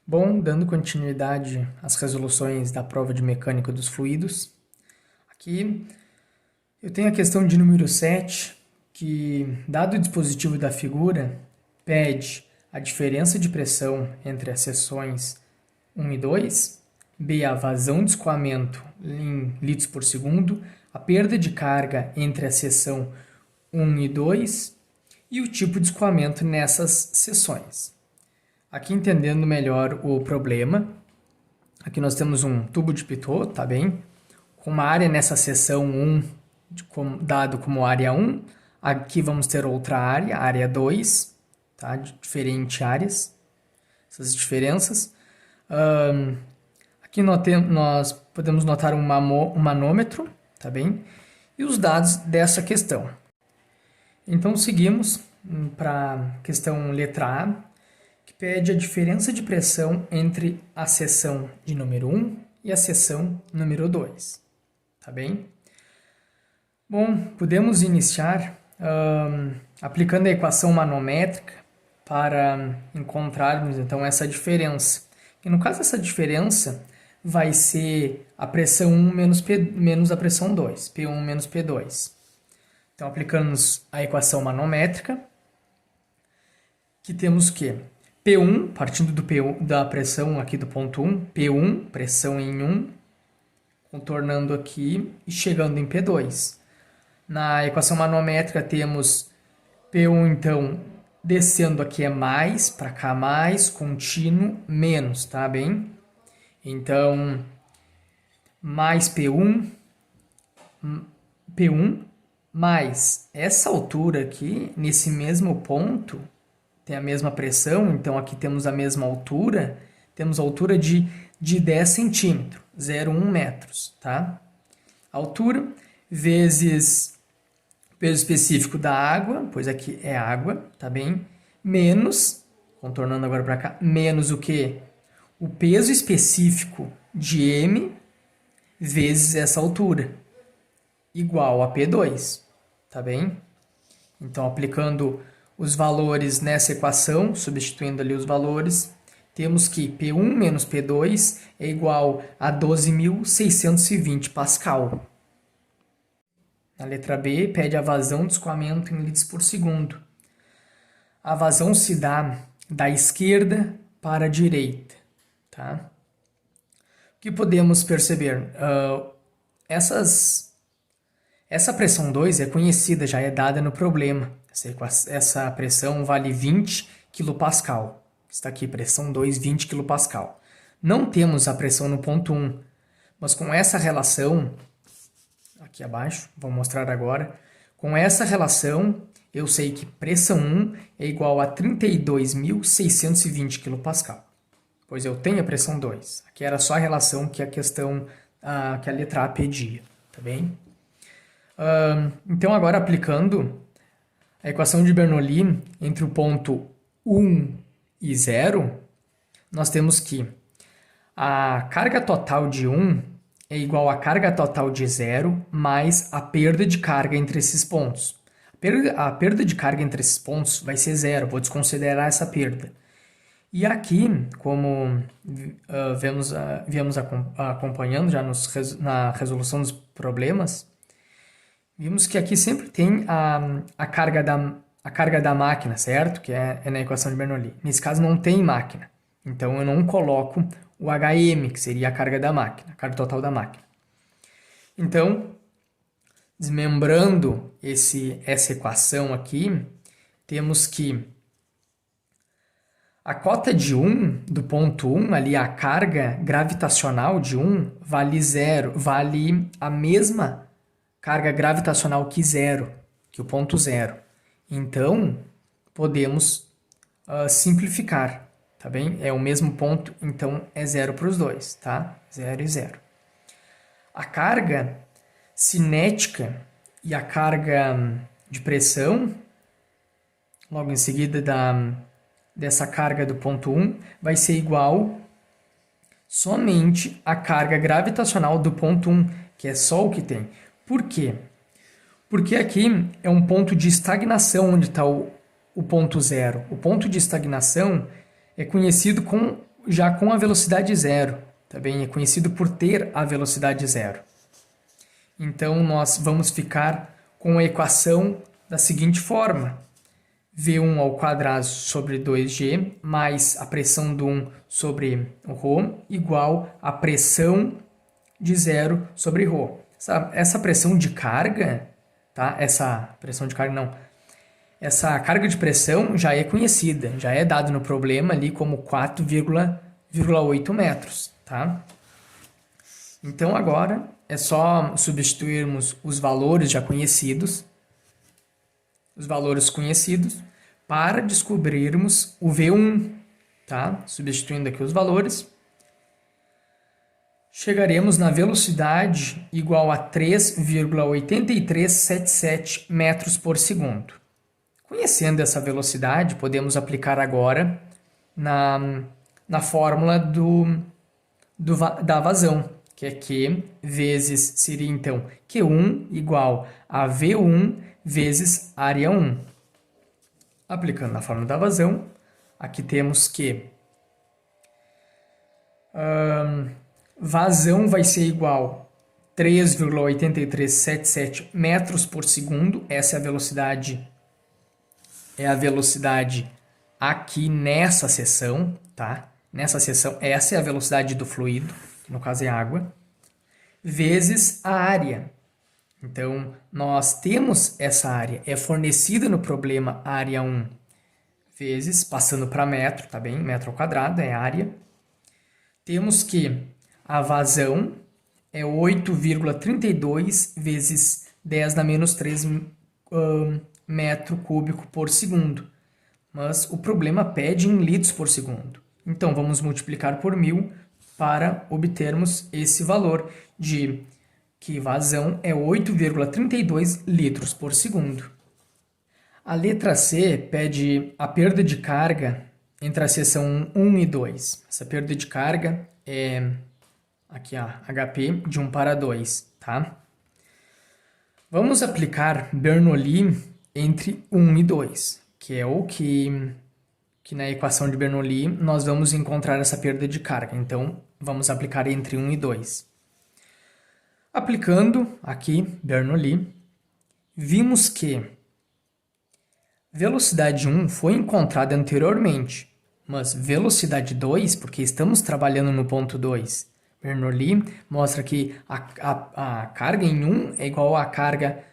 Bom, dando continuidade às resoluções da prova de mecânica dos fluidos, aqui eu tenho a questão de número 7, que, dado o dispositivo da figura, pede a diferença de pressão entre as seções 1 e 2, B, a vazão de escoamento em litros por segundo, a perda de carga entre a seção 1 e 2 e o tipo de escoamento nessas seções. Aqui entendendo melhor o problema, aqui nós temos um tubo de Pitot, tá bem? Com uma área nessa seção 1, dado como área 1, aqui vamos ter outra área 2, tá? De diferentes áreas, essas diferenças. Aqui nós podemos notar um manômetro, tá bem? E os dados dessa questão. Então seguimos para a questão letra A, que pede a diferença de pressão entre a seção de número 1 e a seção número 2. Tá bem? Bom, podemos iniciar aplicando a equação manométrica para encontrarmos então essa diferença. E no caso essa diferença vai ser a pressão 1 menos a pressão 2, P1 menos P2. Então aplicamos a equação manométrica, que temos que P1, partindo da pressão aqui do ponto 1, P1, pressão em 1, contornando aqui e chegando em P2. Na equação manométrica temos P1, então, descendo aqui é mais, para cá mais, contínuo, menos, tá bem? Então, mais P1, mais essa altura aqui, nesse mesmo ponto, tem a mesma pressão, então aqui temos a mesma altura, temos a altura de 10 centímetros, 0,1 metros, tá? Altura vezes peso específico da água, pois aqui é água, tá bem? Menos, contornando agora para cá, menos o quê? O peso específico de M vezes essa altura, igual a P2, tá bem? Então, aplicando os valores nessa equação, substituindo ali os valores, temos que P1 menos P2 é igual a 12.620 Pascal. Na letra B, pede a vazão de escoamento em litros por segundo. A vazão se dá da esquerda para a direita. Tá? O que podemos perceber? Essa pressão 2 é conhecida, já é dada no problema. Essa pressão vale 20 kPa. Está aqui, pressão 2, 20 kPa. Não temos a pressão no ponto 1, mas com essa relação, aqui abaixo, vou mostrar agora, com essa relação, eu sei que pressão 1 é igual a 32.620 kPa, pois eu tenho a pressão 2. Aqui era só a relação que a questão, que a letra A pedia, tá bem? Então, agora aplicando a equação de Bernoulli entre o ponto 1 e 0, nós temos que a carga total de 1 é igual à carga total de 0 mais a perda de carga entre esses pontos. A perda de carga entre esses pontos vai ser 0, vou desconsiderar essa perda. E aqui, como viemos acompanhando já na resolução dos problemas, vimos que aqui sempre tem a carga da máquina, certo? Que é na equação de Bernoulli. Nesse caso não tem máquina. Então eu não coloco o HM, que seria a carga da máquina, a carga total da máquina. Então, desmembrando essa equação aqui, temos que a cota de 1, do ponto 1, ali a carga gravitacional de 1, vale 0, vale a mesma carga gravitacional que 0, que o ponto 0. Então, podemos simplificar, tá bem? É o mesmo ponto, então é 0 para os dois, tá? 0 e 0. A carga cinética e a carga de pressão, logo em seguida dessa carga do ponto 1, vai ser igual somente à carga gravitacional do ponto 1, que é só o que tem. Por quê? Porque aqui é um ponto de estagnação onde está o ponto 0. O ponto de estagnação é conhecido já com a velocidade zero, tá bem? É conhecido por ter a velocidade zero. Então, nós vamos ficar com a equação da seguinte forma: V1 ao quadrado sobre 2G mais a pressão do 1 sobre o ρ igual a pressão de zero sobre ρ. Essa pressão de carga, tá? Essa carga de pressão já é conhecida, já é dado no problema ali como 4,8 metros, tá? Então, agora é só substituirmos os valores já conhecidos, para descobrirmos o V1, tá? Substituindo aqui os valores, chegaremos na velocidade igual a 3,8377 metros por segundo. Conhecendo essa velocidade, podemos aplicar agora na fórmula da vazão, que é Q vezes, seria então Q1 igual a V1 vezes área 1. Aplicando na fórmula da vazão, aqui temos que vazão vai ser igual a 3,8377 metros por segundo. Essa é a velocidade aqui nessa seção, tá? Nessa seção, essa é a velocidade do fluido, que no caso é água, vezes a área. Então, nós temos essa área, é fornecida no problema área 1, vezes, passando para metro, tá bem? Metro ao quadrado é a área. Temos que a vazão é 8,32 vezes 10 na menos 3 metro cúbico por segundo. Mas o problema pede em litros por segundo. Então, vamos multiplicar por 1000 para obtermos esse valor de que vazão é 8,32 litros por segundo. A letra C pede a perda de carga entre a seção 1 e 2. Essa perda de carga é aqui a HP de 1 para 2, tá? Vamos aplicar Bernoulli entre 1 e 2, que é o que na equação de Bernoulli nós vamos encontrar essa perda de carga. Então, vamos aplicar entre 1 e 2. Aplicando aqui Bernoulli, vimos que velocidade 1 foi encontrada anteriormente, mas velocidade 2, porque estamos trabalhando no ponto 2. Bernoulli mostra que a carga em 1 é igual à carga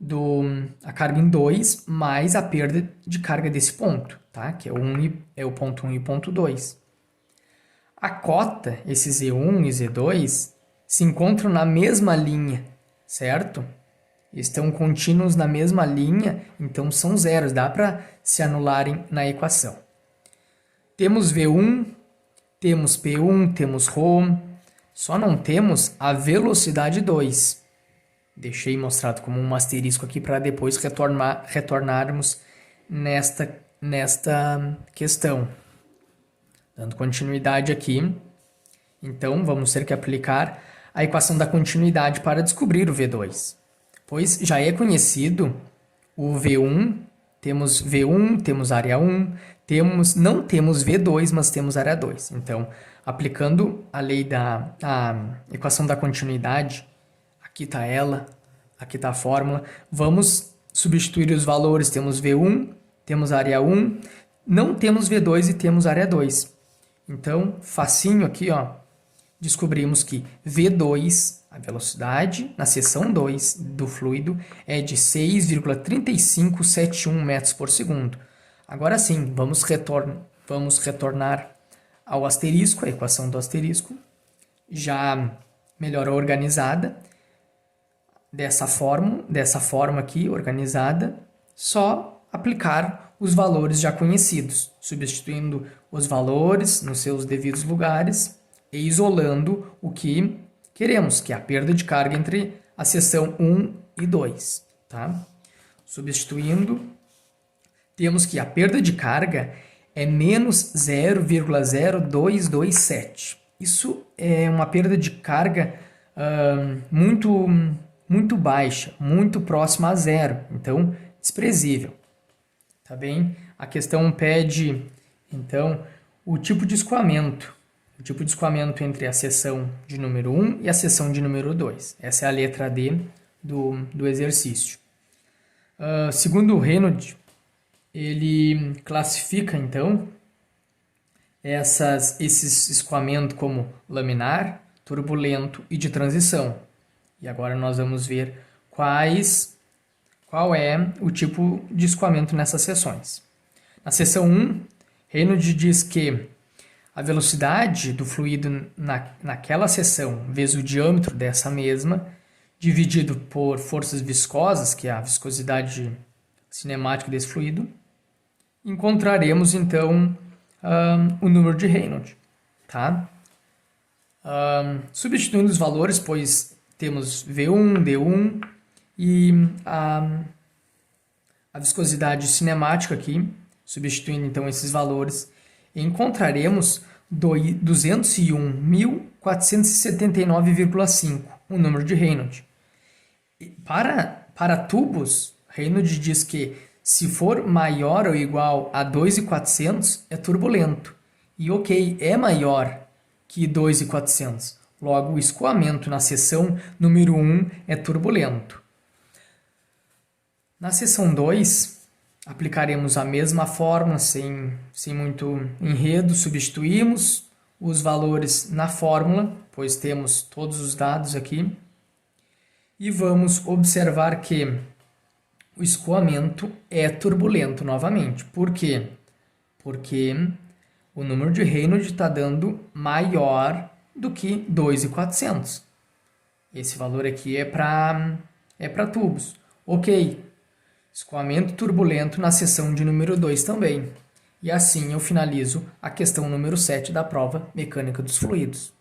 em 2 mais a perda de carga desse ponto, tá? Que é o ponto 1 e o ponto 2. A cota, esse Z1 e Z2, se encontram na mesma linha, certo? Estão contínuos na mesma linha, então são zeros, dá para se anularem na equação. Temos V1, temos P1, temos ρ, só não temos a velocidade 2. Deixei mostrado como um asterisco aqui para depois retornarmos nesta questão. Dando continuidade aqui, então vamos ter que aplicar a equação da continuidade para descobrir o V2. Pois já é conhecido o V1, temos área 1, não temos V2, mas temos área 2. Então, aplicando a equação da continuidade, aqui está ela, aqui está a fórmula, vamos substituir os valores, temos V1, temos área 1, não temos V2 e temos área 2. Então, facinho aqui, ó, descobrimos que V2, a velocidade na seção 2 do fluido, é de 6,3571 metros por segundo. Agora sim, vamos retornar ao asterisco, a equação do asterisco, já melhor organizada, dessa forma aqui, organizada, só aplicar os valores já conhecidos, substituindo os valores nos seus devidos lugares e isolando o que queremos, que é a perda de carga entre a seção 1 e 2. Tá? Substituindo, temos que a perda de carga é menos 0,0227. Isso é uma perda de carga muito baixa, muito próxima a zero, então desprezível. Tá bem? A questão pede, então, o tipo de escoamento. O tipo de escoamento entre a seção de número 1 e a seção de número 2. Essa é a letra D do exercício. Segundo o Reynolds, ele classifica, então, esses escoamento como laminar, turbulento e de transição. E agora nós vamos ver qual é o tipo de escoamento nessas seções. Na seção 1, Reynolds diz que a velocidade do fluido naquela seção vezes o diâmetro dessa mesma, dividido por forças viscosas, que é a viscosidade cinemática desse fluido, encontraremos então o número de Reynolds. Tá? Substituindo os valores, pois temos V1, D1 e a viscosidade cinemática aqui, substituindo então esses valores, encontraremos 201.479,5, o número de Reynolds. Para tubos, Reynolds diz que se for maior ou igual a 2.400 é turbulento. E ok, é maior que 2.400. Logo, o escoamento na seção número 1 é turbulento. Na seção 2, aplicaremos a mesma fórmula, sem muito enredo, substituímos os valores na fórmula, pois temos todos os dados aqui, e vamos observar que o escoamento é turbulento novamente. Por quê? Porque o número de Reynolds está dando maior do que 2.400. Esse valor aqui é para tubos. Ok. Escoamento turbulento na seção de número 2 também. E assim eu finalizo a questão número 7 da prova Mecânica dos Fluidos.